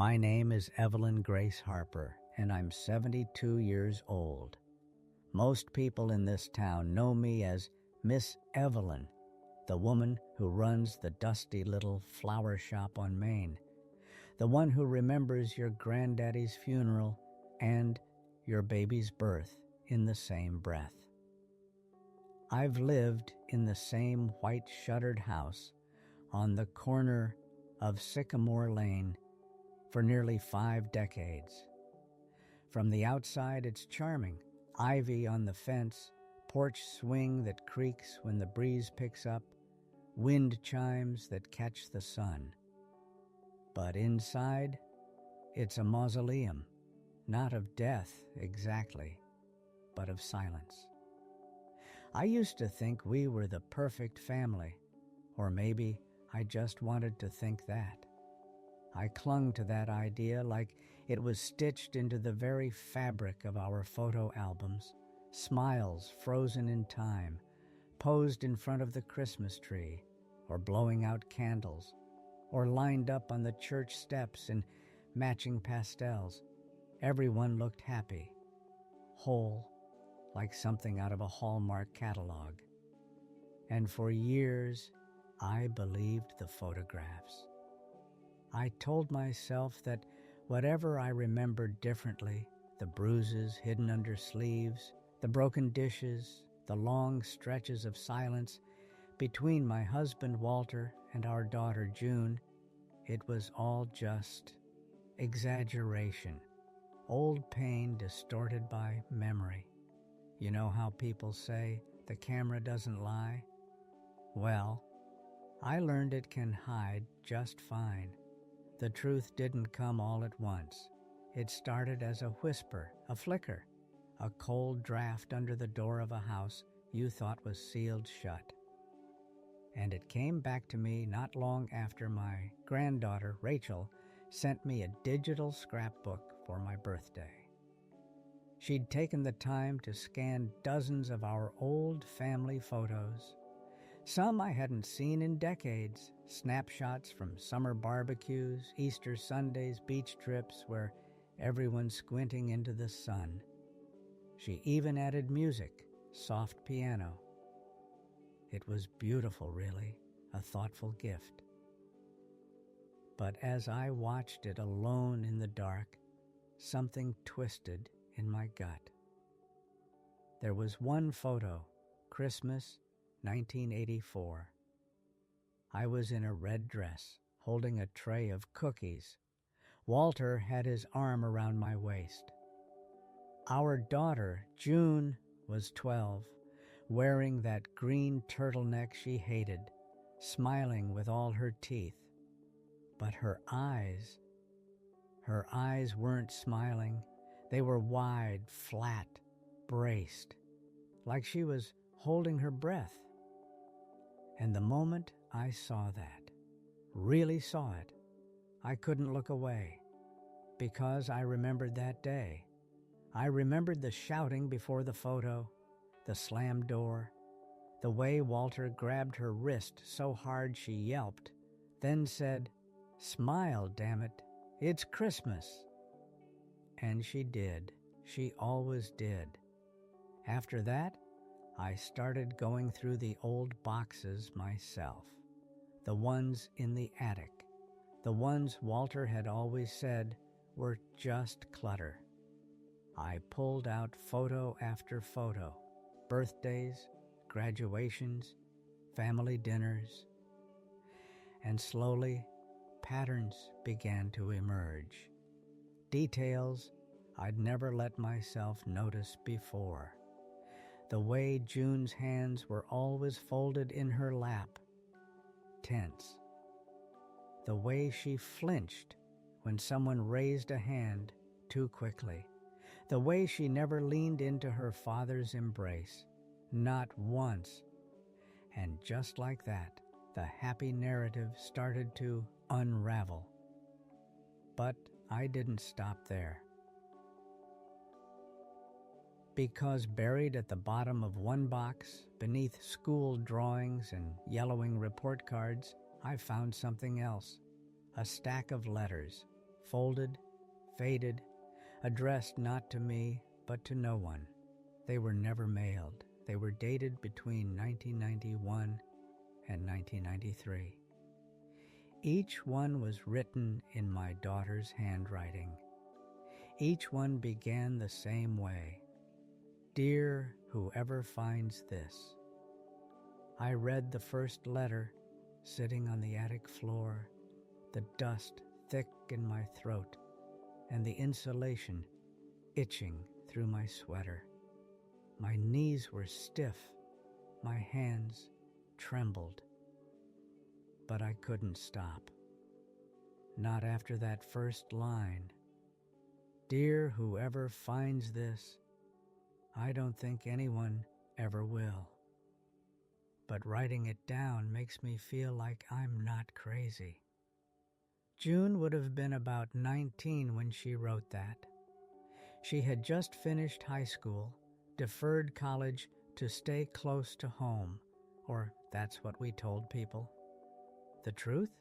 My name is Evelyn Grace Harper, and I'm 72 years old. Most people in this town know me as Miss Evelyn, the woman who runs the dusty little flower shop on Main, the one who remembers your granddaddy's funeral and your baby's birth in the same breath. I've lived in the same white-shuttered house on the corner of Sycamore Lane for nearly 5 decades. From the outside, it's charming. Ivy on the fence, porch swing that creaks when the breeze picks up, wind chimes that catch the sun. But inside, it's a mausoleum, not of death exactly, but of silence. I used to think we were the perfect family, or maybe I just wanted to think that. I clung to that idea like it was stitched into the very fabric of our photo albums, smiles frozen in time, posed in front of the Christmas tree, or blowing out candles, or lined up on the church steps in matching pastels. Everyone looked happy, whole, like something out of a Hallmark catalog. And for years, I believed the photographs. I told myself that whatever I remembered differently, the bruises hidden under sleeves, the broken dishes, the long stretches of silence between my husband Walter and our daughter June, it was all just exaggeration, old pain distorted by memory. You know how people say the camera doesn't lie? Well, I learned it can hide just fine. The truth didn't come all at once. It started as a whisper, a flicker, a cold draft under the door of a house you thought was sealed shut. And it came back to me not long after my granddaughter, Rachel, sent me a digital scrapbook for my birthday. She'd taken the time to scan dozens of our old family photos. Some I hadn't seen in decades, snapshots from summer barbecues, Easter Sundays, beach trips where everyone's squinting into the sun. She even added music, soft piano. It was beautiful, really, a thoughtful gift. But as I watched it alone in the dark, something twisted in my gut. There was one photo, Christmas 1984. I was in a red dress, holding a tray of cookies. Walter had his arm around my waist. Our daughter, June, was 12, wearing that green turtleneck she hated, smiling with all her teeth. But her eyes weren't smiling. They were wide, flat, braced, like she was holding her breath. And the moment I saw that, really saw it, I couldn't look away, because I remembered that day. I remembered the shouting before the photo, the slammed door, the way Walter grabbed her wrist so hard she yelped, then said, "Smile, damn it, it's Christmas." And she did. She always did. After that, I started going through the old boxes myself, the ones in the attic, the ones Walter had always said were just clutter. I pulled out photo after photo, birthdays, graduations, family dinners, and slowly patterns began to emerge, details I'd never let myself notice before. The way June's hands were always folded in her lap, tense. The way she flinched when someone raised a hand too quickly. The way she never leaned into her father's embrace, not once. And just like that, the happy narrative started to unravel. But I didn't stop there. Because buried at the bottom of one box, beneath school drawings and yellowing report cards, I found something else, a stack of letters, folded, faded, addressed not to me, but to no one. They were never mailed. They were dated between 1991 and 1993. Each one was written in my daughter's handwriting. Each one began the same way. Dear whoever finds this. I read the first letter sitting on the attic floor, the dust thick in my throat, and the insulation itching through my sweater. My knees were stiff, my hands trembled, but I couldn't stop. Not after that first line. Dear whoever finds this, I don't think anyone ever will. But writing it down makes me feel like I'm not crazy. June would have been about 19 when she wrote that. She had just finished high school, deferred college to stay close to home, or that's what we told people. The truth?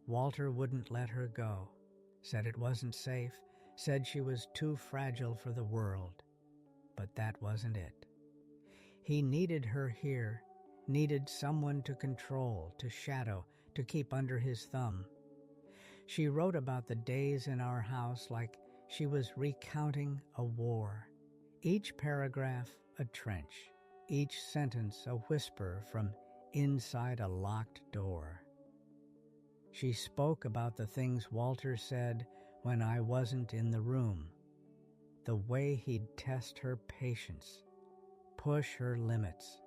Walter wouldn't let her go, said it wasn't safe, said she was too fragile for the world. But that wasn't it. He needed her here, needed someone to control, to shadow, to keep under his thumb. She wrote about the days in our house like she was recounting a war. Each paragraph a trench, each sentence a whisper from inside a locked door. She spoke about the things Walter said when I wasn't in the room, the way he'd test her patience, push her limits,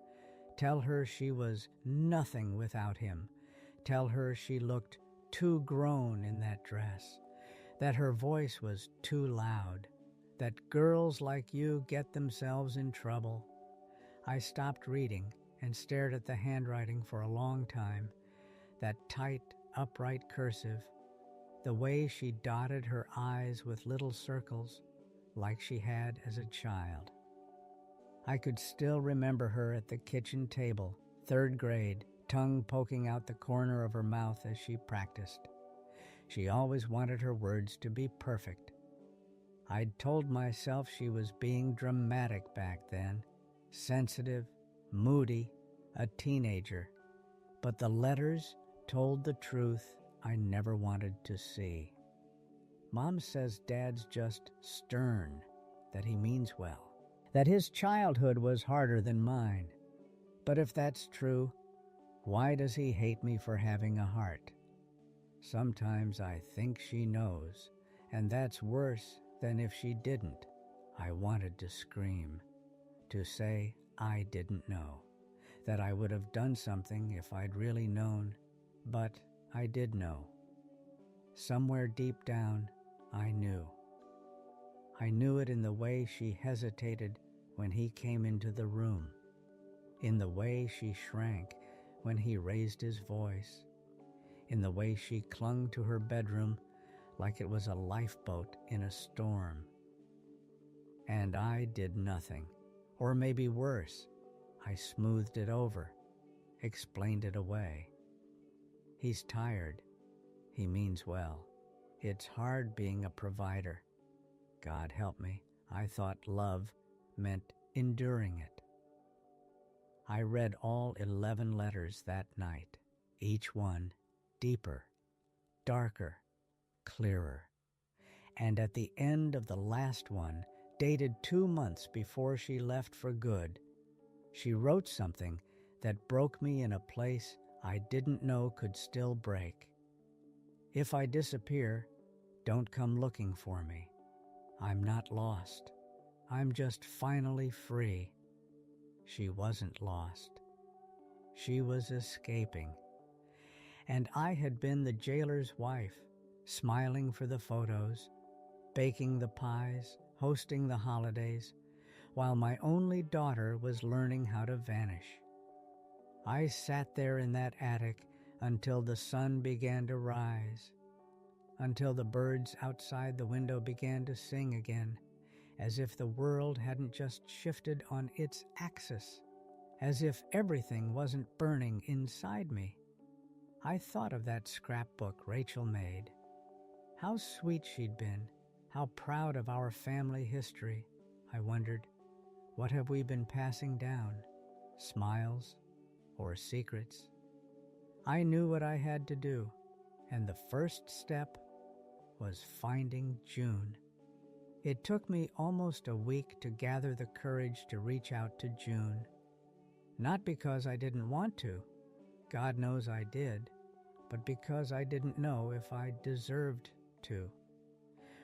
tell her she was nothing without him, tell her she looked too grown in that dress, that her voice was too loud, that girls like you get themselves in trouble. I stopped reading and stared at the handwriting for a long time, that tight, upright cursive, the way she dotted her eyes with little circles like she had as a child. I could still remember her at the kitchen table, 3rd grade, tongue poking out the corner of her mouth as she practiced. She always wanted her words to be perfect. I'd told myself she was being dramatic back then, sensitive, moody, a teenager. But the letters told the truth I never wanted to see. Mom says Dad's just stern, that he means well, that his childhood was harder than mine. But if that's true, why does he hate me for having a heart? Sometimes I think she knows, and that's worse than if she didn't. I wanted to scream, to say I didn't know, that I would have done something if I'd really known, but I did know. Somewhere deep down, I knew. I knew it in the way she hesitated when he came into the room, in the way she shrank when he raised his voice, in the way she clung to her bedroom like it was a lifeboat in a storm. And I did nothing, or maybe worse, I smoothed it over, explained it away. He's tired. He means well. It's hard being a provider. God help me, I thought love meant enduring it. I read all 11 letters that night, each one deeper, darker, clearer. And at the end of the last one, dated 2 months before she left for good, she wrote something that broke me in a place I didn't know could still break. If I disappear, don't come looking for me. I'm not lost. I'm just finally free. She wasn't lost. She was escaping. And I had been the jailer's wife, smiling for the photos, baking the pies, hosting the holidays, while my only daughter was learning how to vanish. I sat there in that attic until the sun began to rise, until the birds outside the window began to sing again, as if the world hadn't just shifted on its axis, as if everything wasn't burning inside me. I thought of that scrapbook Rachel made. How sweet she'd been, how proud of our family history. I wondered, what have we been passing down? Smiles or secrets? I knew what I had to do, and the first step was finding June. It took me almost a week to gather the courage to reach out to June. Not because I didn't want to, God knows I did, but because I didn't know if I deserved to.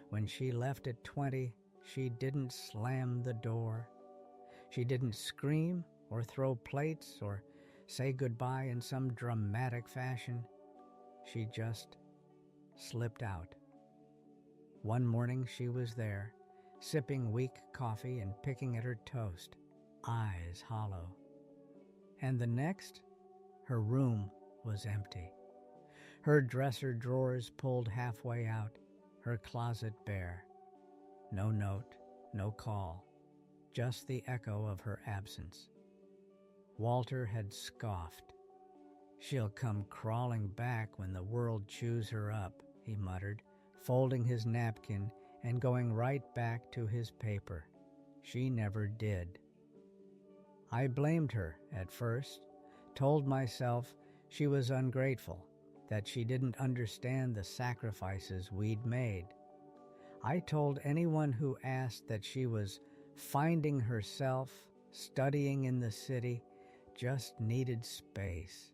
When she left at 20, she didn't slam the door. She didn't scream or throw plates or say goodbye in some dramatic fashion. She just slipped out. One morning she was there, sipping weak coffee and picking at her toast, eyes hollow. And the next, her room was empty. Her dresser drawers pulled halfway out, her closet bare. No note, no call, just the echo of her absence. Walter had scoffed. "She'll come crawling back when the world chews her up," he muttered, folding his napkin and going right back to his paper. She never did. I blamed her at first, told myself she was ungrateful, that she didn't understand the sacrifices we'd made. I told anyone who asked that she was finding herself, studying in the city, just needed space.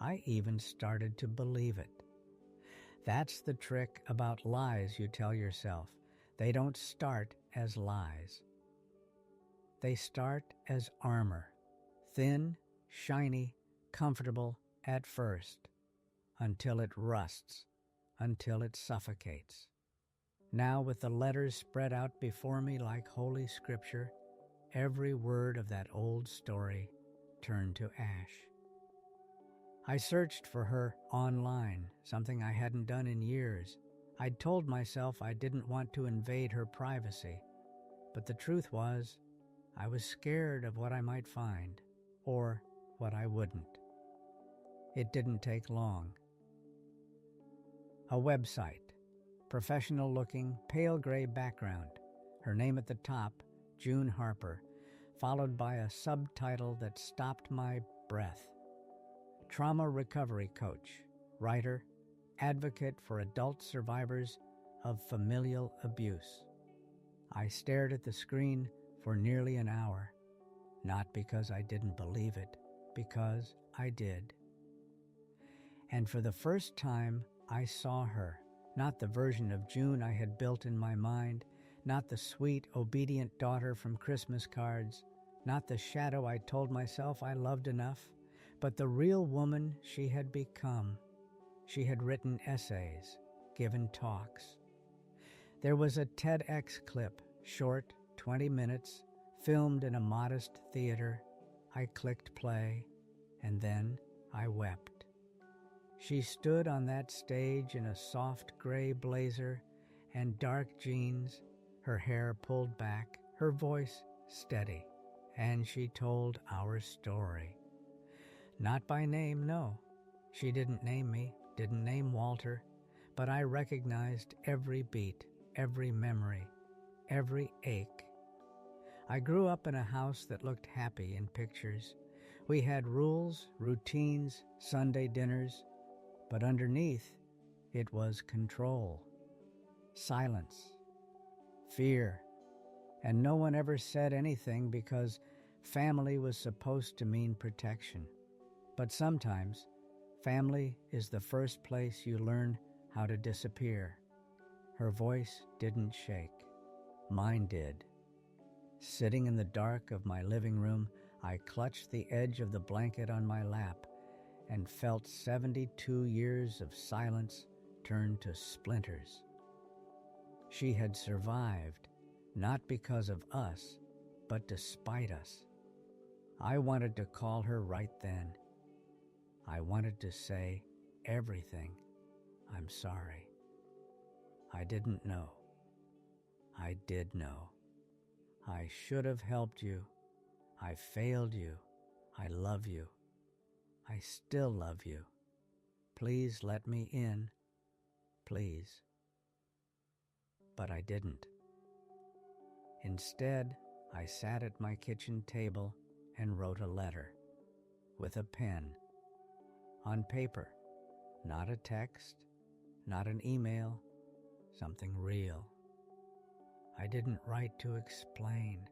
I even started to believe it. That's the trick about lies you tell yourself. They don't start as lies. They start as armor, thin, shiny, comfortable at first, until it rusts, until it suffocates. Now, with the letters spread out before me like Holy Scripture, every word of that old story turned to ash. I searched for her online, something I hadn't done in years. I'd told myself I didn't want to invade her privacy, but the truth was, I was scared of what I might find, or what I wouldn't. It didn't take long. A website, professional-looking, pale gray background, her name at the top, June Harper, followed by a subtitle that stopped my breath. Trauma recovery coach, writer, advocate for adult survivors of familial abuse. I stared at the screen for nearly an hour, not because I didn't believe it, because I did. And for the first time, I saw her, not the version of June I had built in my mind, not the sweet, obedient daughter from Christmas cards, not the shadow I told myself I loved enough, but the real woman she had become. She had written essays, given talks. There was a TEDx clip, short, 20 minutes, filmed in a modest theater. I clicked play, and then I wept. She stood on that stage in a soft gray blazer and dark jeans, her hair pulled back, her voice steady, and she told our story. Not by name, no. She didn't name me, didn't name Walter, but I recognized every beat, every memory, every ache. I grew up in a house that looked happy in pictures. We had rules, routines, Sunday dinners, but underneath, it was control, silence, fear, and no one ever said anything because family was supposed to mean protection. But sometimes, family is the first place you learn how to disappear. Her voice didn't shake. Mine did. Sitting in the dark of my living room, I clutched the edge of the blanket on my lap and felt 72 years of silence turn to splinters. She had survived, not because of us, but despite us. I wanted to call her right then. I wanted to say everything. I'm sorry. I didn't know. I did know. I should have helped you. I failed you. I love you. I still love you. Please let me in. Please. but I didn't. Instead, I sat at my kitchen table and wrote a letter, with a pen, on paper, not a text, not an email, something real. I didn't write to explain.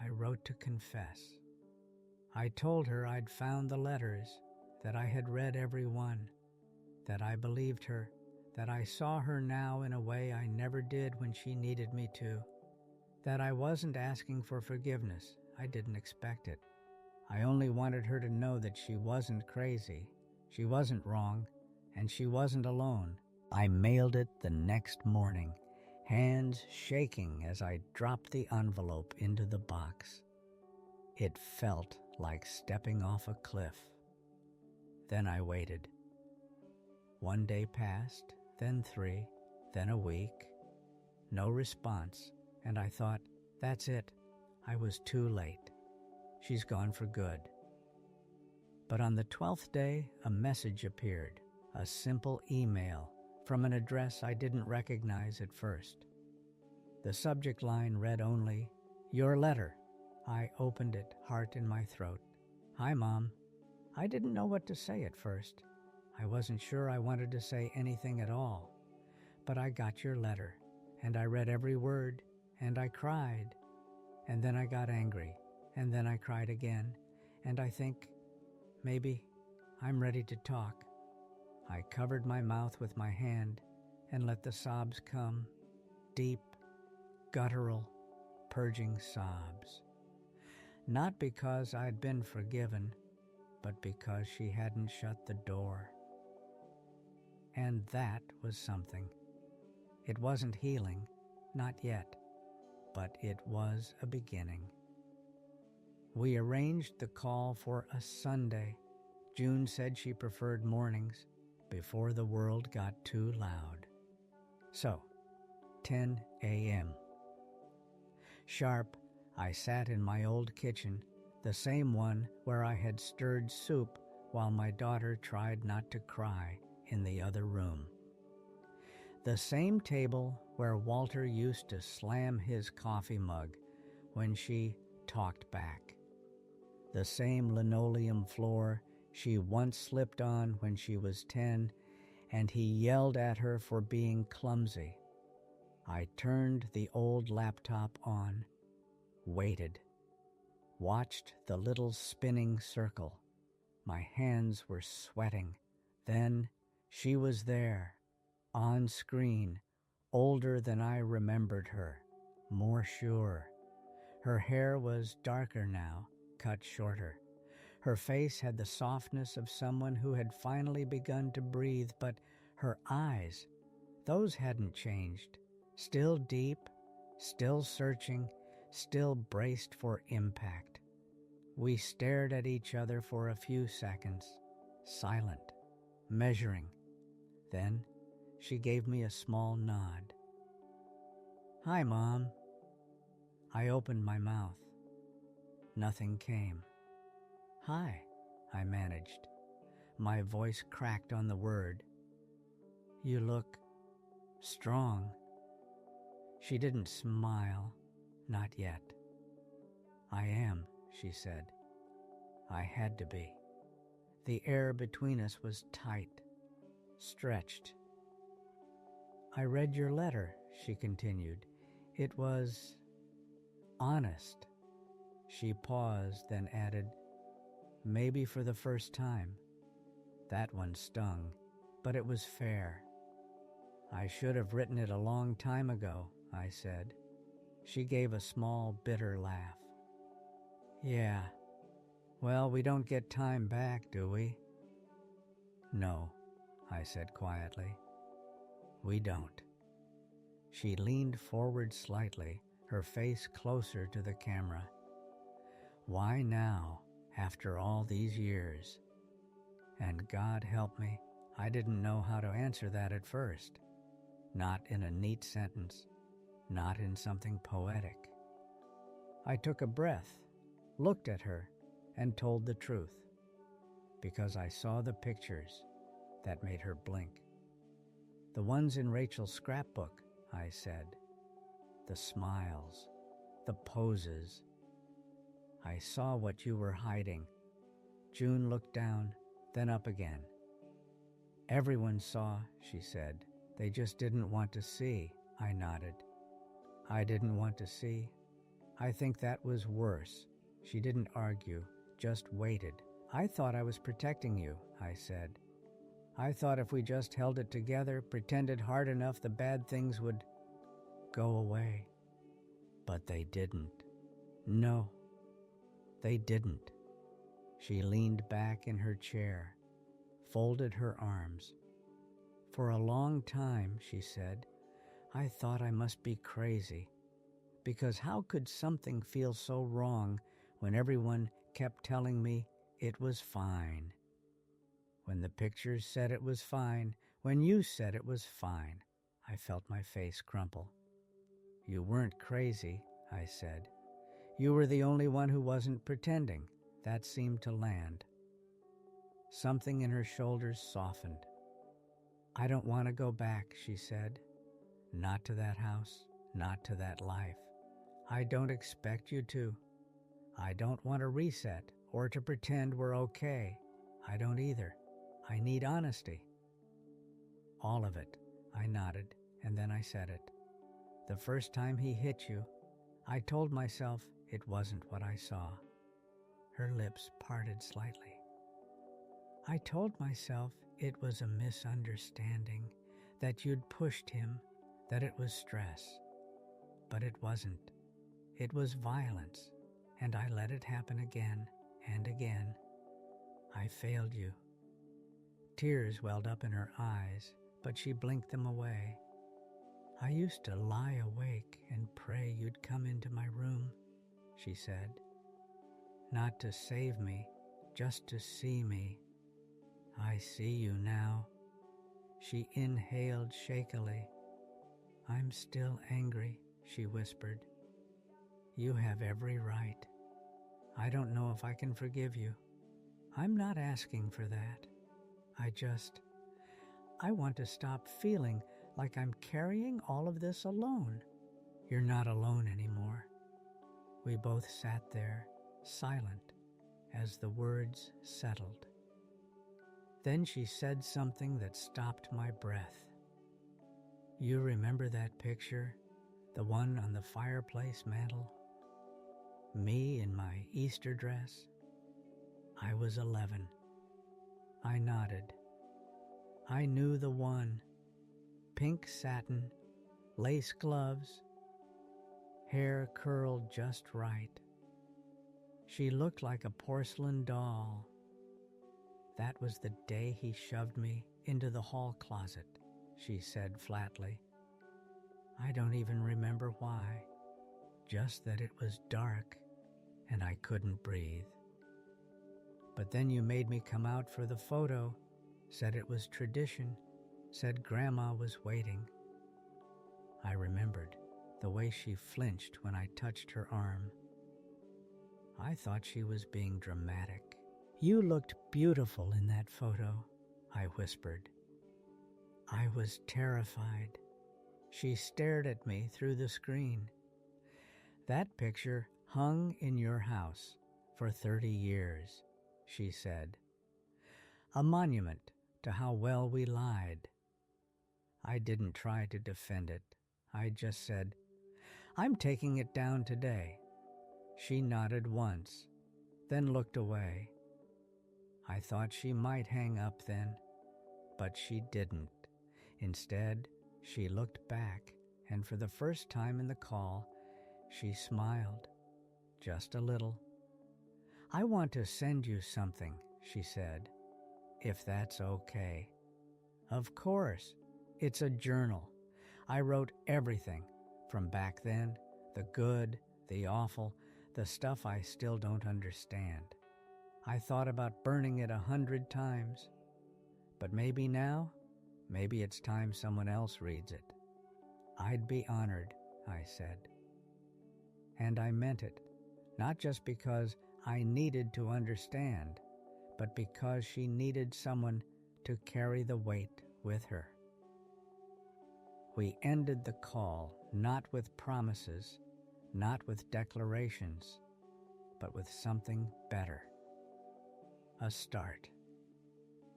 I wrote to confess. I told her I'd found the letters, that I had read every one, that I believed her, that I saw her now in a way I never did when she needed me to, that I wasn't asking for forgiveness. I didn't expect it. I only wanted her to know that she wasn't crazy, she wasn't wrong, and she wasn't alone. I mailed it the next morning, hands shaking as I dropped the envelope into the box. It felt like stepping off a cliff. Then I waited. 1 day passed, then 3, then a week. No response, and I thought, that's it. I was too late. She's gone for good. But on the 12th day, a message appeared, a simple email from an address I didn't recognize at first. The subject line read only, "Your letter." I opened it, heart in my throat. "Hi, Mom." I didn't know what to say at first. I wasn't sure I wanted to say anything at all. But I got your letter, and I read every word, and I cried. And then I got angry, and then I cried again, and I think, maybe I'm ready to talk. I covered my mouth with my hand and let the sobs come, deep, guttural, purging sobs. Not because I'd been forgiven, but because she hadn't shut the door. And that was something. It wasn't healing, not yet, but it was a beginning. We arranged the call for a Sunday. June said she preferred mornings, before the world got too loud. So, 10 a.m. Sharp, I sat in my old kitchen, the same one where I had stirred soup while my daughter tried not to cry in the other room. The same table where Walter used to slam his coffee mug when she talked back. The same linoleum floor she once slipped on when she was 10, and he yelled at her for being clumsy. I turned the old laptop on, waited, watched the little spinning circle. My hands were sweating. Then she was there, on screen, older than I remembered her, more sure. Her hair was darker now, cut shorter. Her face had the softness of someone who had finally begun to breathe, but her eyes, those hadn't changed. Still deep, still searching, still braced for impact. We stared at each other for a few seconds, silent, measuring. Then she gave me a small nod. "Hi, Mom." I opened my mouth. Nothing came. "Hi," I managed. My voice cracked on the word. "You look strong." She didn't smile, not yet. "I am," she said. I had to be. The air between us was tight, stretched. "I read your letter," she continued. "It was honest." She paused, then added, "Maybe for the first time." That one stung, but it was fair. "I should have written it a long time ago," I said. She gave a small, bitter laugh. "Yeah. Well, we don't get time back, do we?" "No," I said quietly. "We don't." She leaned forward slightly, her face closer to the camera. "Why now, after all these years?" And God help me, I didn't know how to answer that at first. Not in a neat sentence, not in something poetic. I took a breath, looked at her, and told the truth, because I saw the pictures that made her blink. The ones in Rachel's scrapbook, I said. The smiles, the poses. I saw what you were hiding. June looked down, then up again. Everyone saw, she said. They just didn't want to see, I nodded. I didn't want to see. I think that was worse. She didn't argue, just waited. I thought I was protecting you, I said. I thought if we just held it together, pretended hard enough, the bad things would go away. But they didn't. No, they didn't. She leaned back in her chair, folded her arms. For a long time, she said, I thought I must be crazy. Because how could something feel so wrong when everyone kept telling me it was fine? When the pictures said it was fine, when you said it was fine, I felt my face crumple. You weren't crazy, I said. You were the only one who wasn't pretending. That seemed to land. Something in her shoulders softened. I don't want to go back, she said. Not to that house, not to that life. I don't expect you to. I don't want to reset or to pretend we're okay. I don't either. I need honesty. All of it, I nodded, and then I said it. The first time he hit you, I told myself it wasn't what I saw. Her lips parted slightly. I told myself it was a misunderstanding, that you'd pushed him, that it was stress. But it wasn't. It was violence, and I let it happen again and again. I failed you. Tears welled up in her eyes, but she blinked them away. I used to lie awake and pray you'd come into my room, she said. Not to save me, just to see me. I see you now. She inhaled shakily. I'm still angry, she whispered. You have every right. I don't know if I can forgive you. I'm not asking for that. I want to stop feeling like I'm carrying all of this alone. You're not alone anymore. We both sat there, silent, as the words settled. Then she said something that stopped my breath. You remember that picture, the one on the fireplace mantel? Me in my Easter dress? I was 11. I nodded. I knew the one. Pink satin, lace gloves, hair curled just right. She looked like a porcelain doll. That was the day he shoved me into the hall closet, she said flatly. I don't even remember why, just that it was dark and I couldn't breathe. But then you made me come out for the photo, said it was tradition, said Grandma was waiting. I remembered the way she flinched when I touched her arm. I thought she was being dramatic. You looked beautiful in that photo, I whispered. I was terrified. She stared at me through the screen. That picture hung in your house for 30 years, she said. A monument to how well we lied. I didn't try to defend it. I just said, I'm taking it down today. She nodded once, then looked away. I thought she might hang up then, but she didn't. Instead, she looked back, and for the first time in the call, she smiled, just a little. I want to send you something, she said, if that's okay. Of course. It's a journal. I wrote everything from back then, the good, the awful, the stuff I still don't understand. I thought about burning it 100 times. But maybe now, maybe it's time someone else reads it. I'd be honored, I said. And I meant it, not just because I needed to understand, but because she needed someone to carry the weight with her. We ended the call not with promises, not with declarations, but with something better. A start.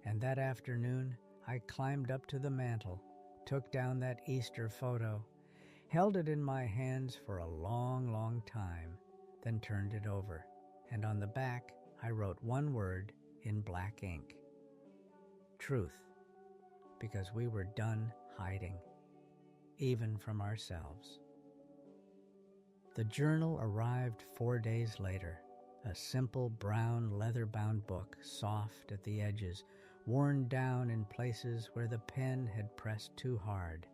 And that afternoon, I climbed up to the mantel, took down that Easter photo, held it in my hands for a long, long time, then turned it over. And on the back, I wrote one word in black ink. Truth. Because we were done hiding, even from ourselves. The journal arrived 4 days later, a simple brown leather-bound book, soft at the edges, worn down in places where the pen had pressed too hard.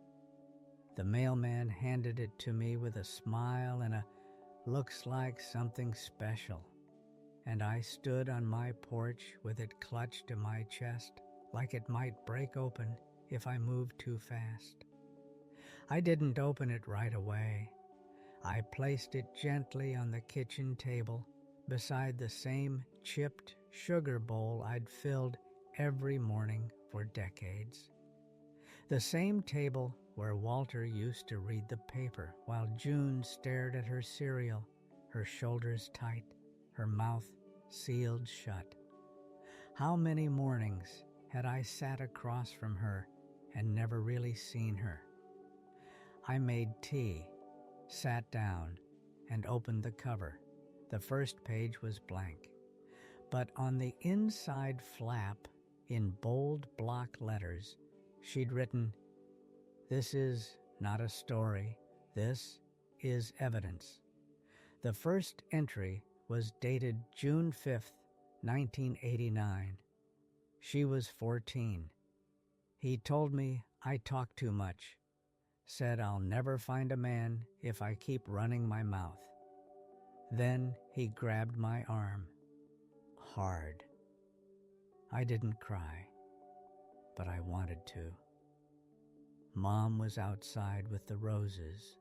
The mailman handed it to me with a smile and a "looks like something special," and I stood on my porch with it clutched to my chest like it might break open if I moved too fast. I didn't open it right away. I placed it gently on the kitchen table beside the same chipped sugar bowl I'd filled every morning for decades. The same table where Walter used to read the paper while June stared at her cereal, her shoulders tight, her mouth sealed shut. How many mornings had I sat across from her and never really seen her? I made tea, sat down, and opened the cover. The first page was blank, but on the inside flap, in bold block letters, she'd written, "This is not a story. This is evidence." The first entry was dated June 5th, 1989. She was 14. He told me I talk too much, said I'll never find a man if I keep running my mouth. Then he grabbed my arm, hard. I didn't cry, but I wanted to. Mom was outside with the roses.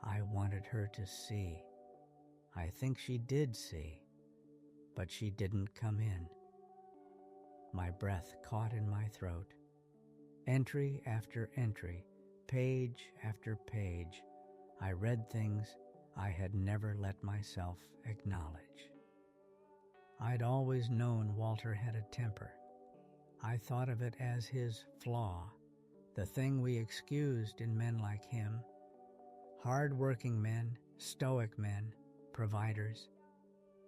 I wanted her to see. I think she did see, but she didn't come in. My breath caught in my throat. Entry after entry, page after page, I read things I had never let myself acknowledge. I'd always known Walter had a temper. I thought of it as his flaw, the thing we excused in men like him. Hard-working men, stoic men, providers.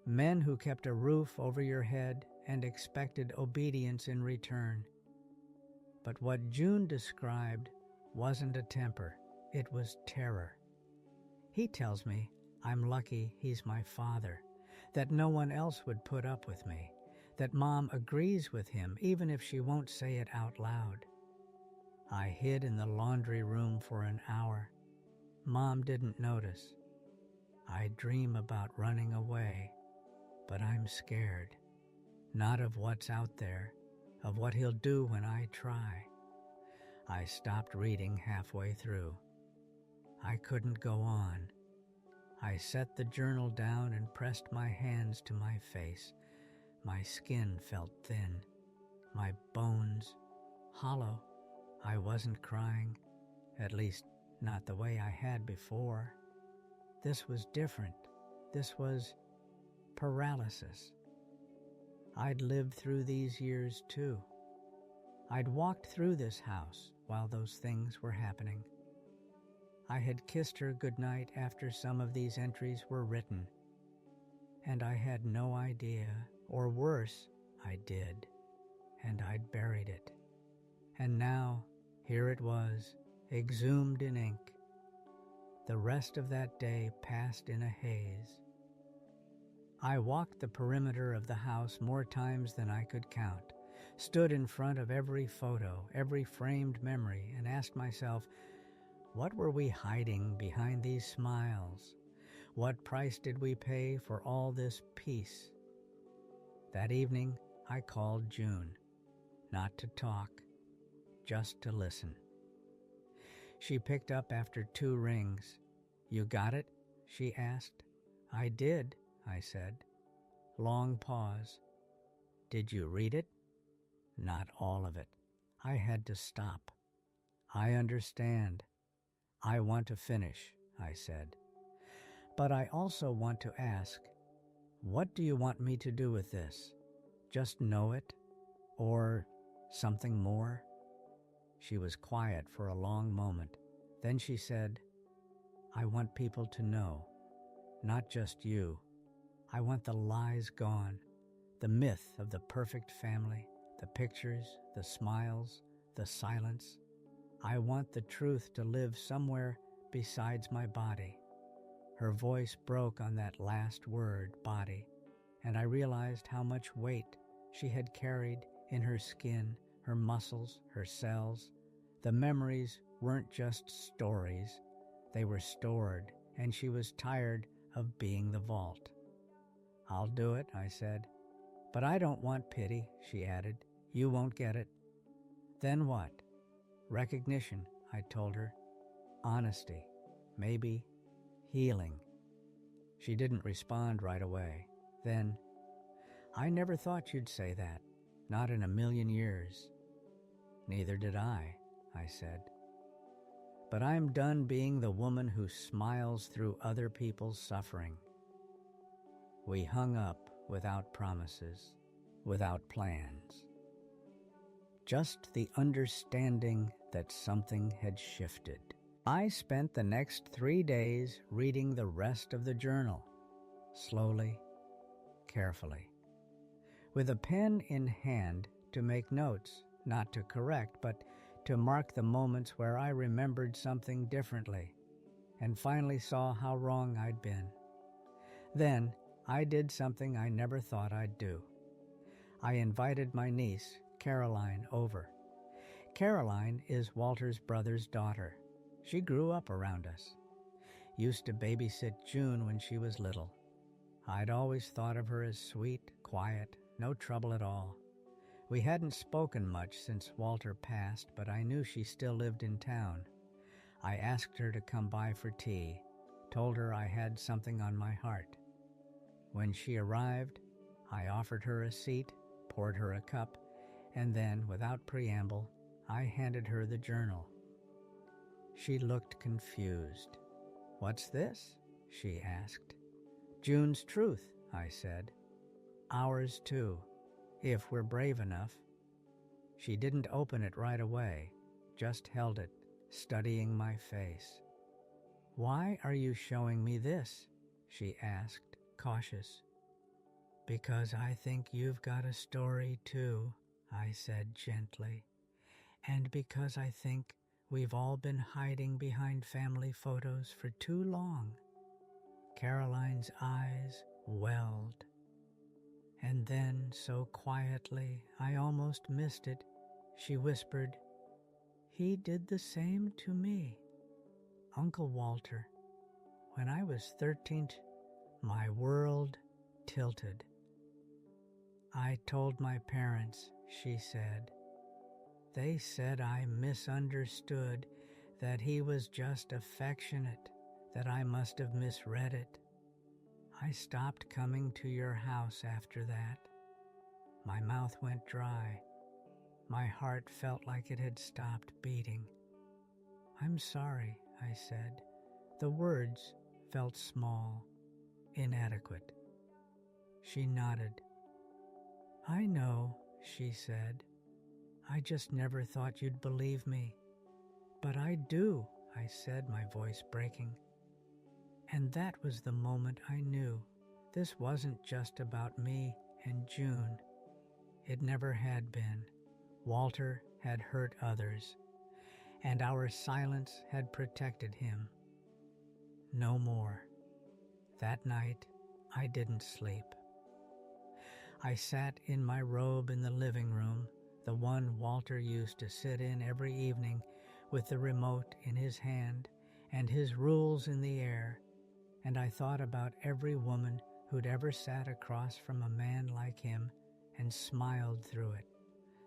Men who kept a roof over your head and expected obedience in return. But what June described wasn't a temper, it was terror. He tells me I'm lucky he's my father, that no one else would put up with me, that Mom agrees with him even if she won't say it out loud. I hid in the laundry room for an hour. Mom didn't notice. I dream about running away, but I'm scared, not of what's out there, of what he'll do when I try. I stopped reading halfway through. I couldn't go on. I set the journal down and pressed my hands to my face. My skin felt thin, my bones hollow. I wasn't crying, at least not the way I had before. This was different. This was paralysis. I'd lived through these years too. I'd walked through this house while those things were happening. I had kissed her goodnight after some of these entries were written, and I had no idea, or worse, I did, and I'd buried it. And now, here it was, exhumed in ink. The rest of that day passed in a haze. I walked the perimeter of the house more times than I could count, stood in front of every photo, every framed memory, and asked myself, what were we hiding behind these smiles? What price did we pay for all this peace? That evening, I called June, not to talk, just to listen. She picked up after 2 rings. "You got it?" she asked. "I did," I said. Long pause. "Did you read it?" "Not all of it. I had to stop. I understand. I want to finish, I said. But I also want to ask, what do you want me to do with this? Just know it? Or something more? She was quiet for a long moment. Then she said, I want people to know, not just you. I want the lies gone, the myth of the perfect family, the pictures, the smiles, the silence. I want the truth to live somewhere besides my body. Her voice broke on that last word, body, and I realized how much weight she had carried in her skin, her muscles, her cells. The memories weren't just stories. They were stored, and she was tired of being the vault. I'll do it, I said. But I don't want pity, she added. You won't get it. Then what? Recognition, I told her. Honesty. Maybe healing. She didn't respond right away. Then, I never thought you'd say that. Not in a million years. Neither did I said. But I'm done being the woman who smiles through other people's suffering. We hung up without promises, without plans. Just the understanding that something had shifted. I spent the next 3 days reading the rest of the journal, slowly, carefully, with a pen in hand to make notes, not to correct, but to mark the moments where I remembered something differently and finally saw how wrong I'd been. Then I did something I never thought I'd do. I invited my niece, Caroline, over. Caroline is Walter's brother's daughter. She grew up around us. Used to babysit June when she was little. I'd always thought of her as sweet, quiet, no trouble at all. We hadn't spoken much since Walter passed, but I knew she still lived in town. I asked her to come by for tea, told her I had something on my heart. When she arrived, I offered her a seat, poured her a cup, and then, without preamble, I handed her the journal. She looked confused. What's this? She asked. June's truth, I said. Ours too, if we're brave enough. She didn't open it right away, just held it, studying my face. Why are you showing me this? She asked, cautious. Because I think you've got a story too, I said gently. And because I think we've all been hiding behind family photos for too long. Caroline's eyes welled. And then, so quietly, I almost missed it, she whispered, He did the same to me. Uncle Walter, when I was 13, my world tilted. I told my parents, she said. They said I misunderstood, that he was just affectionate, that I must have misread it. I stopped coming to your house after that. My mouth went dry. My heart felt like it had stopped beating. I'm sorry, I said. The words felt small, inadequate. She nodded. I know, she said. I just never thought you'd believe me. But I do, I said, my voice breaking. And that was the moment I knew this wasn't just about me and June. It never had been. Walter had hurt others, and our silence had protected him. No more. That night, I didn't sleep. I sat in my robe in the living room, the one Walter used to sit in every evening with the remote in his hand and his rules in the air, and I thought about every woman who'd ever sat across from a man like him and smiled through it.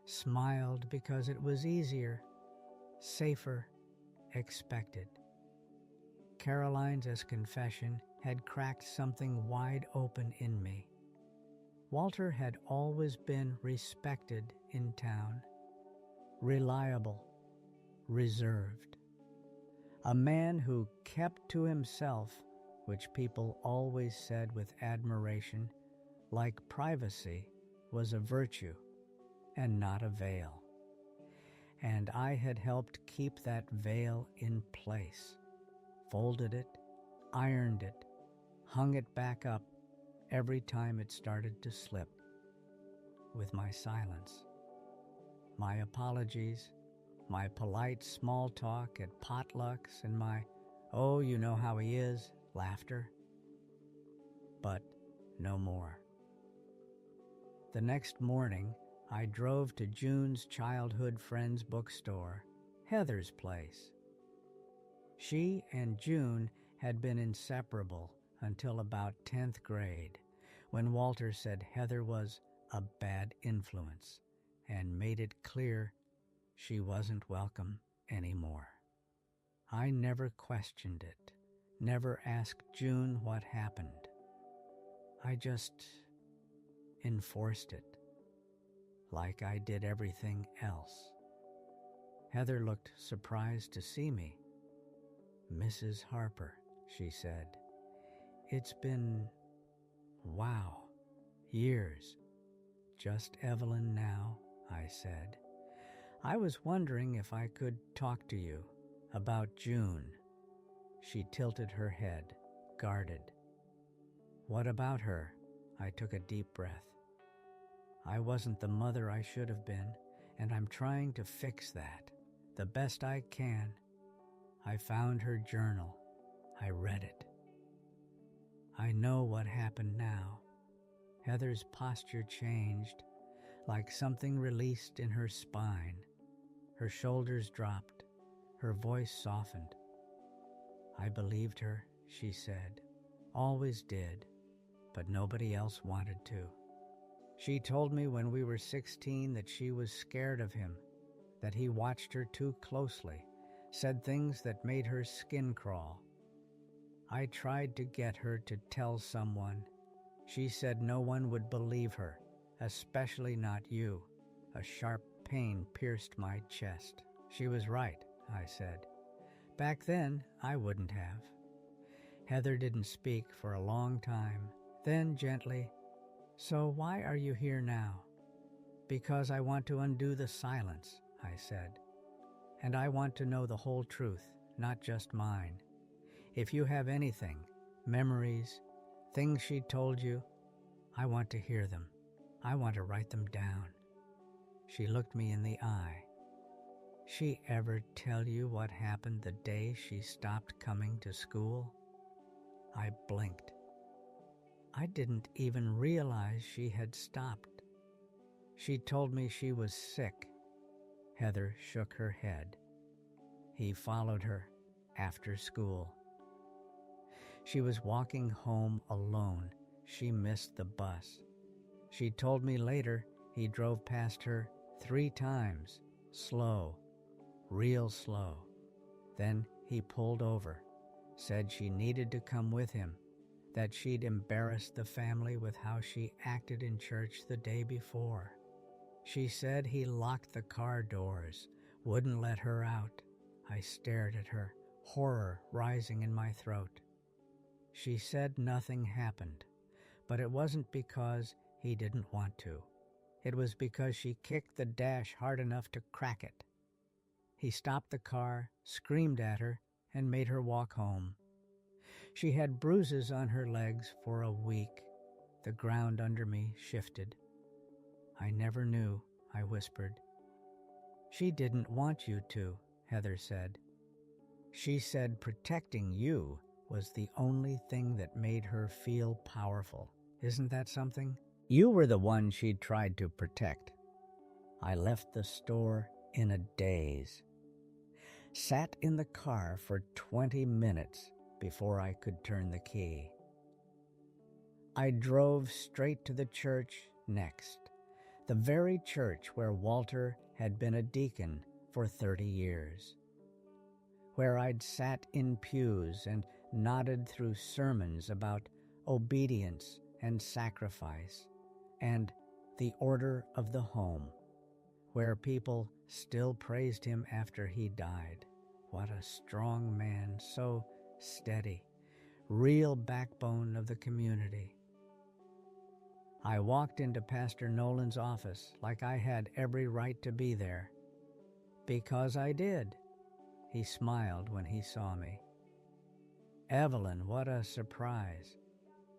Smiled because it was easier, safer, expected. Caroline's confession had cracked something wide open in me. Walter had always been respected in town. Reliable, reserved. A man who kept to himself, which people always said with admiration, like privacy was a virtue and not a veil. And I had helped keep that veil in place, folded it, ironed it, hung it back up every time it started to slip, with my silence, my apologies, my polite small talk at potlucks, and my, "Oh, you know how he is," laughter. But no more. The next morning, I drove to June's childhood friend's bookstore, Heather's place. She and June had been inseparable until about 10th grade, when Walter said Heather was a bad influence and made it clear she wasn't welcome anymore. I never questioned it, never asked June what happened. I just enforced it, like I did everything else. Heather looked surprised to see me. "Mrs. Harper," she said, "it's been, wow, years. Just Evelyn now," I said. "I was wondering if I could talk to you about June." She tilted her head, guarded. "What about her?" I took a deep breath. I wasn't the mother I should have been, and I'm trying to fix that, the best I can. I found her journal. I read it. I know what happened now. Heather's posture changed, like something released in her spine. Her shoulders dropped. Her voice softened. "I believed her," she said. "Always did, but nobody else wanted to. She told me when we were 16 that she was scared of him, that he watched her too closely, said things that made her skin crawl. I tried to get her to tell someone. She said no one would believe her, especially not you." A sharp pain pierced my chest. "She was right," I said. "Back then, I wouldn't have." Heather didn't speak for a long time. Then, gently, "So why are you here now?" "Because I want to undo the silence," I said. "And I want to know the whole truth, not just mine. If you have anything, memories, things she told you, I want to hear them. I want to write them down." She looked me in the eye. "She ever tell you what happened the day she stopped coming to school?" I blinked. I didn't even realize she had stopped. "She told me she was sick." Heather shook her head. "He followed her after school. She was walking home alone. She missed the bus. She told me later he drove past her 3 times, slow, real slow. Then he pulled over, said she needed to come with him, that she'd embarrassed the family with how she acted in church the day before. She said he locked the car doors, wouldn't let her out. I stared at her, horror rising in my throat. She said nothing happened, but it wasn't because he didn't want to. It was because she kicked the dash hard enough to crack it. He stopped the car, screamed at her, and made her walk home. She had bruises on her legs for a week. The ground under me shifted. "I never knew," I whispered. "She didn't want you to," Heather said. "She said protecting you was the only thing that made her feel powerful. Isn't that something? You were the one she'd tried to protect." I left the store in a daze. Sat in the car for 20 minutes before I could turn the key. I drove straight to the church next, the very church where Walter had been a deacon for 30 years, where I'd sat in pews and nodded through sermons about obedience and sacrifice and the order of the home, where people still praised him after he died. What a strong man, so steady, real backbone of the community. I walked into Pastor Nolan's office like I had every right to be there. Because I did. He smiled when he saw me. "Evelyn, what a surprise.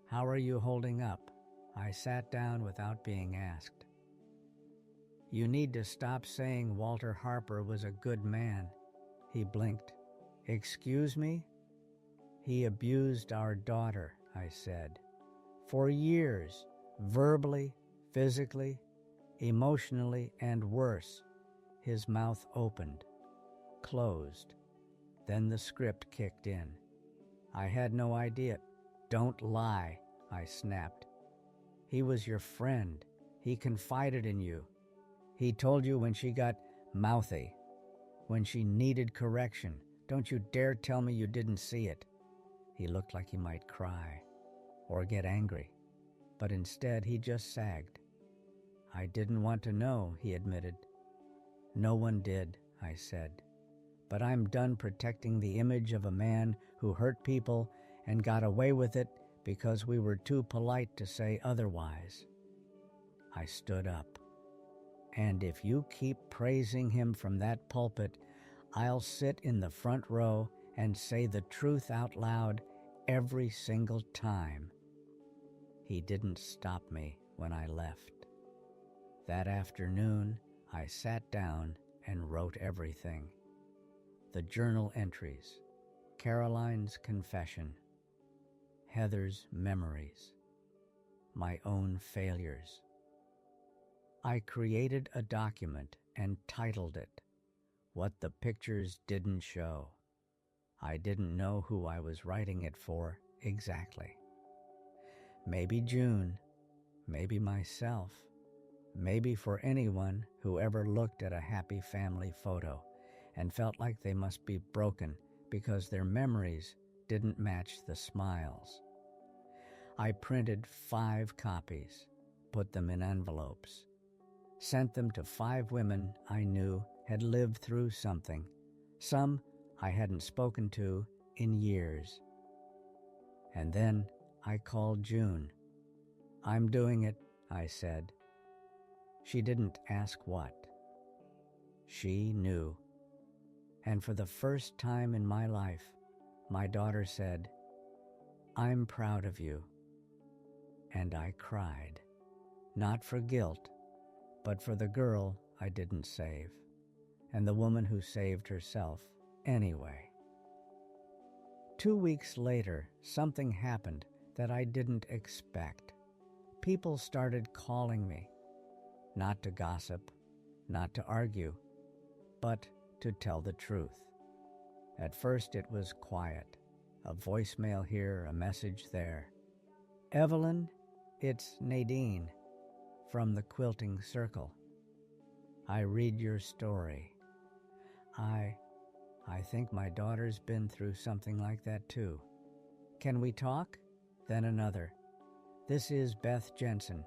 How are you holding up?" I sat down without being asked. "You need to stop saying Walter Harper was a good man." He blinked. "Excuse me?" "He abused our daughter," I said. "For years, verbally, physically, emotionally, and worse." His mouth opened, closed. Then the script kicked in. I had no idea. "Don't lie," I snapped. "He was your friend. He confided in you. He told you when she got mouthy, when she needed correction. Don't you dare tell me you didn't see it." He looked like he might cry or get angry, but instead he just sagged. "I didn't want to know," he admitted. "No one did," I said. "But I'm done protecting the image of a man who hurt people and got away with it because we were too polite to say otherwise." I stood up. "And if you keep praising him from that pulpit, I'll sit in the front row and say the truth out loud every single time." He didn't stop me when I left. That afternoon, I sat down and wrote everything. The journal entries, Caroline's confession, Heather's memories, my own failures. I created a document and titled it, "What the Pictures Didn't Show." I didn't know who I was writing it for exactly. Maybe June, maybe myself, maybe for anyone who ever looked at a happy family photo and felt like they must be broken because their memories didn't match the smiles. I printed 5 copies, put them in envelopes, sent them to 5 women I knew had lived through something, some I hadn't spoken to in years. And then I called June. "I'm doing it," I said. She didn't ask what. She knew. And for the first time in my life, my daughter said, "I'm proud of you." And I cried, not for guilt, but for the girl I didn't save, and the woman who saved herself anyway. 2 weeks later, something happened that I didn't expect. People started calling me, not to gossip, not to argue, but to tell the truth. At first it was quiet, a voicemail here, a message there. "Evelyn, it's Nadine from the Quilting Circle. I read your story. I think my daughter's been through something like that too. Can we talk?" Then another. "This is Beth Jensen,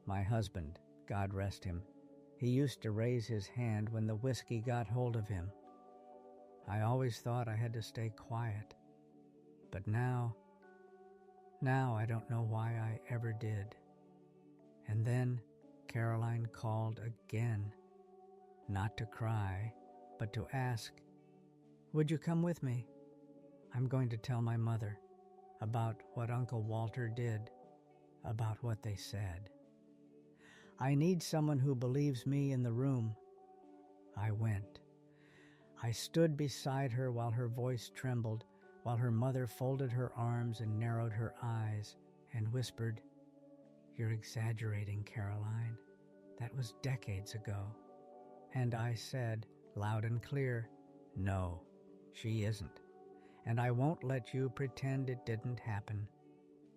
my husband, God rest him. He used to raise his hand when the whiskey got hold of him. I always thought I had to stay quiet. But now I don't know why I ever did." And then Caroline called again, not to cry, but to ask, "Would you come with me? I'm going to tell my mother about what Uncle Walter did, about what they said. I need someone who believes me in the room." I went. I stood beside her while her voice trembled, while her mother folded her arms and narrowed her eyes and whispered, "You're exaggerating, Caroline. That was decades ago." And I said, loud and clear, "No, she isn't. And I won't let you pretend it didn't happen."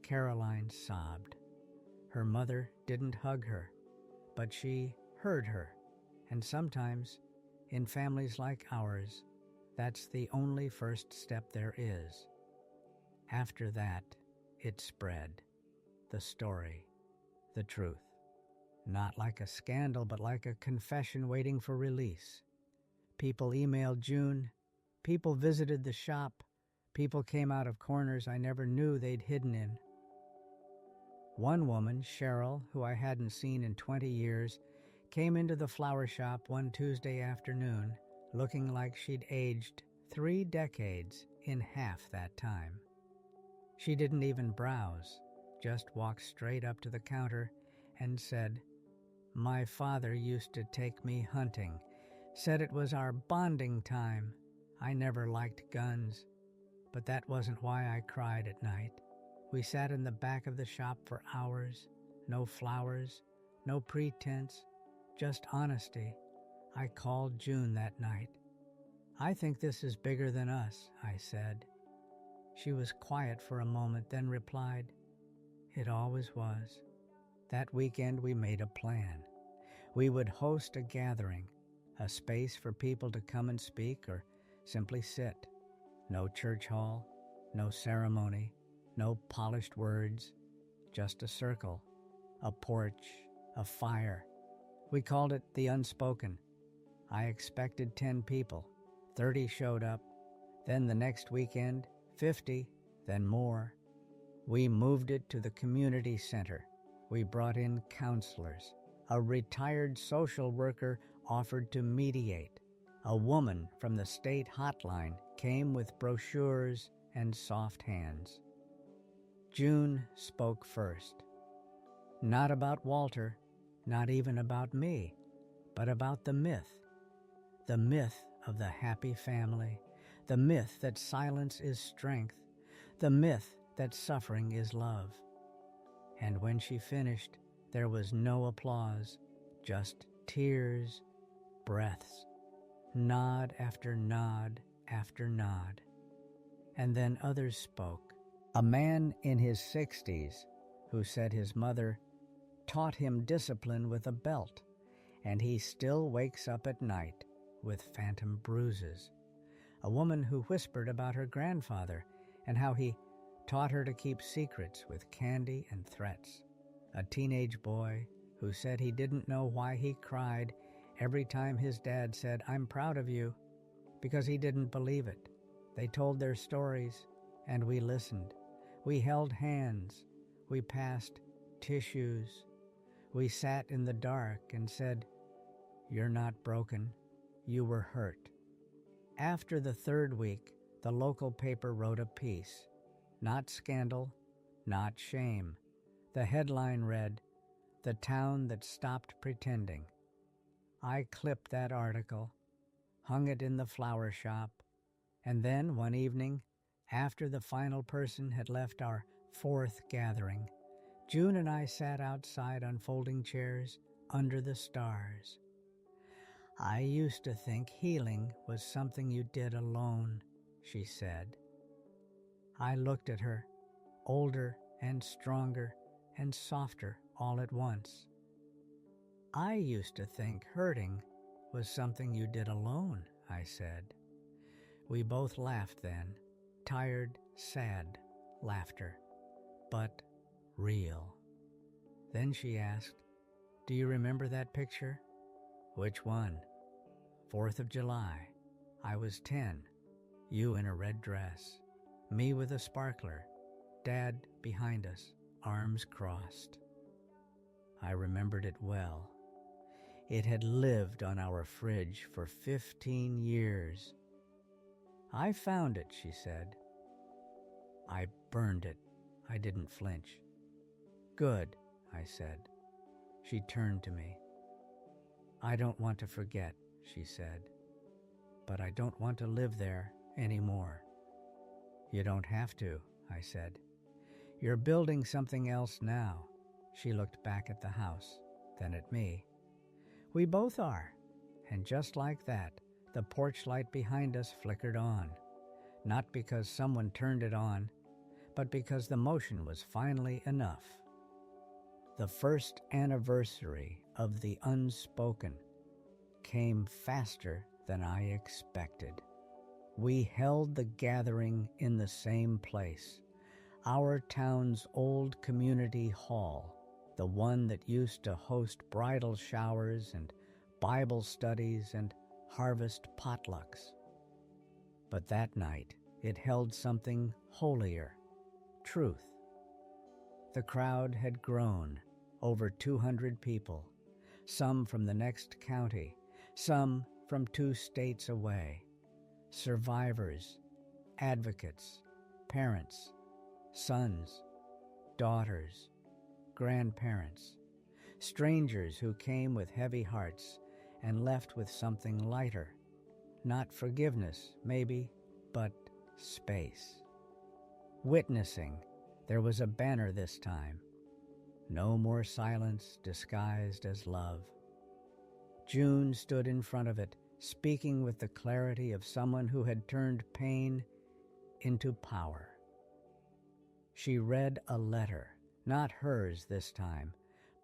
Caroline sobbed. Her mother didn't hug her, but she heard her. And sometimes, in families like ours, that's the only first step there is. After that, it spread. The story, the truth. Not like a scandal, but like a confession waiting for release. People emailed June. People visited the shop. People came out of corners I never knew they'd hidden in. One woman, Cheryl, who I hadn't seen in 20 years, came into the flower shop one Tuesday afternoon, looking like she'd aged 3 decades in half that time. She didn't even browse, just walked straight up to the counter and said, "My father used to take me hunting, said it was our bonding time. I never liked guns, but that wasn't why I cried at night. We sat in the back of the shop for hours, no flowers, no pretense, just honesty. I called June that night. I think this is bigger than us," I said. She was quiet for a moment, then replied, "It always was." That weekend we made a plan. We would host a gathering, a space for people to come and speak or simply sit. No church hall, no ceremony, no polished words, just a circle, a porch, a fire. We called it the unspoken. I expected 10 people. 30 showed up. Then the next weekend, 50, then more. We moved it to the community center. We brought in counselors. A retired social worker offered to mediate. A woman from the state hotline came with brochures and soft hands. June spoke first. Not about Walter, not even about me, but about the myth. The myth of the happy family, the myth that silence is strength, the myth that suffering is love. And when she finished, there was no applause, just tears, breaths, nod after nod after nod. And then others spoke. A man in his 60s who said his mother taught him discipline with a belt, and he still wakes up at night with phantom bruises. A woman who whispered about her grandfather and how he taught her to keep secrets with candy and threats. A teenage boy who said he didn't know why he cried every time his dad said, "I'm proud of you," because he didn't believe it. They told their stories, and we listened. We held hands. We passed tissues. We sat in the dark and said, "You're not broken. You were hurt." After the 3rd week, the local paper wrote a piece. Not scandal, not shame. The headline read, "The Town That Stopped Pretending." I clipped that article, hung it in the flower shop, and then one evening, after the final person had left our 4th gathering, June and I sat outside on folding chairs under the stars. "I used to think healing was something you did alone," she said. I looked at her, older and stronger and softer all at once. "I used to think hurting was something you did alone," I said. We both laughed then, tired, sad laughter, but real. Then she asked, "Do you remember that picture?" "Which one?" 4th of July. I was 10. You in a red dress. Me with a sparkler. Dad behind us, arms crossed. I remembered it well. It had lived on our fridge for 15 years. "I found it," she said. "I burned it." I didn't flinch. "Good," I said. She turned to me. "I don't want to forget," she said. "But I don't want to live there anymore." "You don't have to," I said. "You're building something else now." She looked back at the house, then at me. "We both are." And just like that, the porch light behind us flickered on. Not because someone turned it on, but because the motion was finally enough. The first anniversary of the unspoken came faster than I expected. We held the gathering in the same place, our town's old community hall. the one that used to host bridal showers and Bible studies and harvest potlucks. But that night, it held something holier, truth. The crowd had grown, over 200 people, some from the next county, some from 2 states away, survivors, advocates, parents, sons, daughters, grandparents, strangers who came with heavy hearts and left with something lighter. Not forgiveness, maybe, but space. Witnessing, there was a banner this time. No more silence disguised as love. June stood in front of it, speaking with the clarity of someone who had turned pain into power. She read a letter, not hers this time,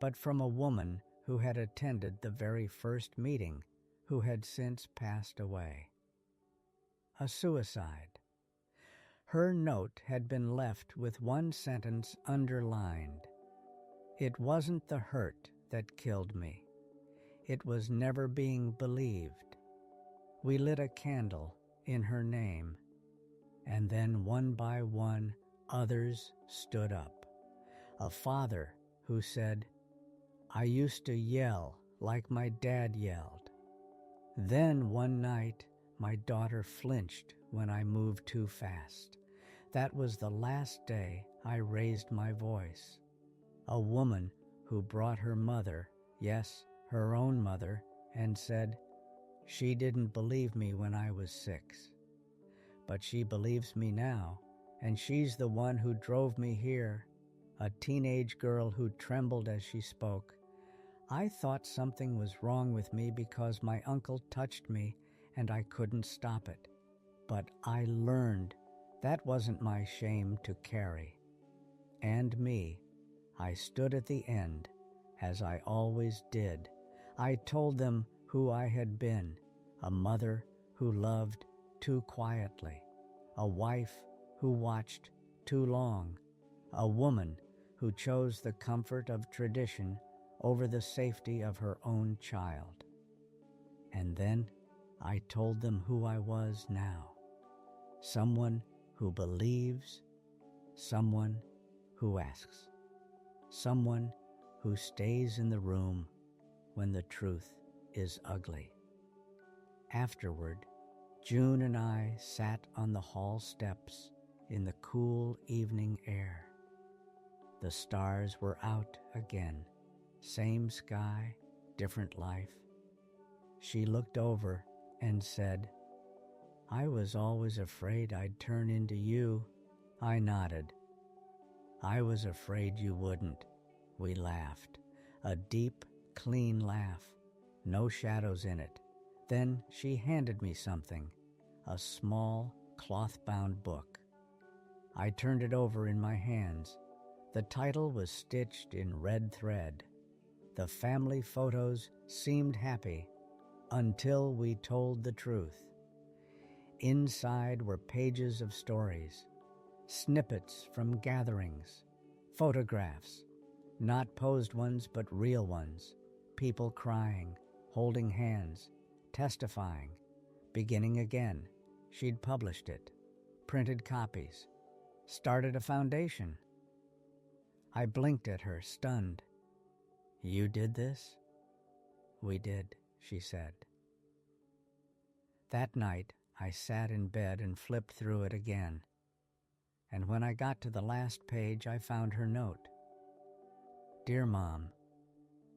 but from a woman who had attended the very first meeting, who had since passed away. A suicide. Her note had been left with one sentence underlined. It wasn't the hurt that killed me. It was never being believed. We lit a candle in her name, and then one by one others stood up. A father who said, "I used to yell like my dad yelled." Then one night my daughter flinched when I moved too fast. That was the last day I raised my voice. A woman who brought her mother, yes, her own mother, and said, "She didn't believe me when I was 6. But she believes me now, and she's the one who drove me here." A teenage girl who trembled as she spoke. I thought something was wrong with me because my uncle touched me and I couldn't stop it. But I learned that wasn't my shame to carry. And me, I stood at the end, as I always did. I told them who I had been, a mother who loved too quietly, a wife who watched too long, a woman who chose the comfort of tradition over the safety of her own child. And then I told them who I was now, someone who believes, someone who asks, someone who stays in the room when the truth is ugly. Afterward, June and I sat on the hall steps in the cool evening air. The stars were out again, same sky, different life. She looked over and said, "I was always afraid I'd turn into you." I nodded. "I was afraid you wouldn't." We laughed, a deep, clean laugh, no shadows in it. Then she handed me something, a small, cloth-bound book. I turned it over in my hands. The title was stitched in red thread. The family photos seemed happy until we told the truth. Inside were pages of stories, snippets from gatherings, photographs, not posed ones but real ones, people crying, holding hands, testifying, beginning again. She'd published it, printed copies, started a foundation. I blinked at her, stunned. "You did this?" "We did," she said. That night, I sat in bed and flipped through it again. And when I got to the last page, I found her note. "Dear Mom,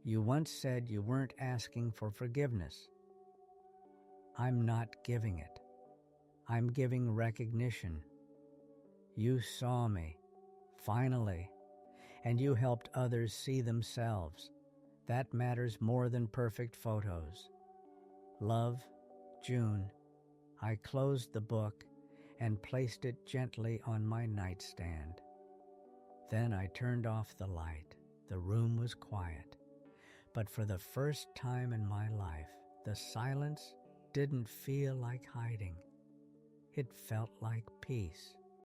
you once said you weren't asking for forgiveness. I'm not giving it. I'm giving recognition. You saw me, finally, and you helped others see themselves. That matters more than perfect photos. Love, June." I closed the book and placed it gently on my nightstand. Then I turned off the light. The room was quiet. But for the first time in my life, the silence didn't feel like hiding. It felt like peace.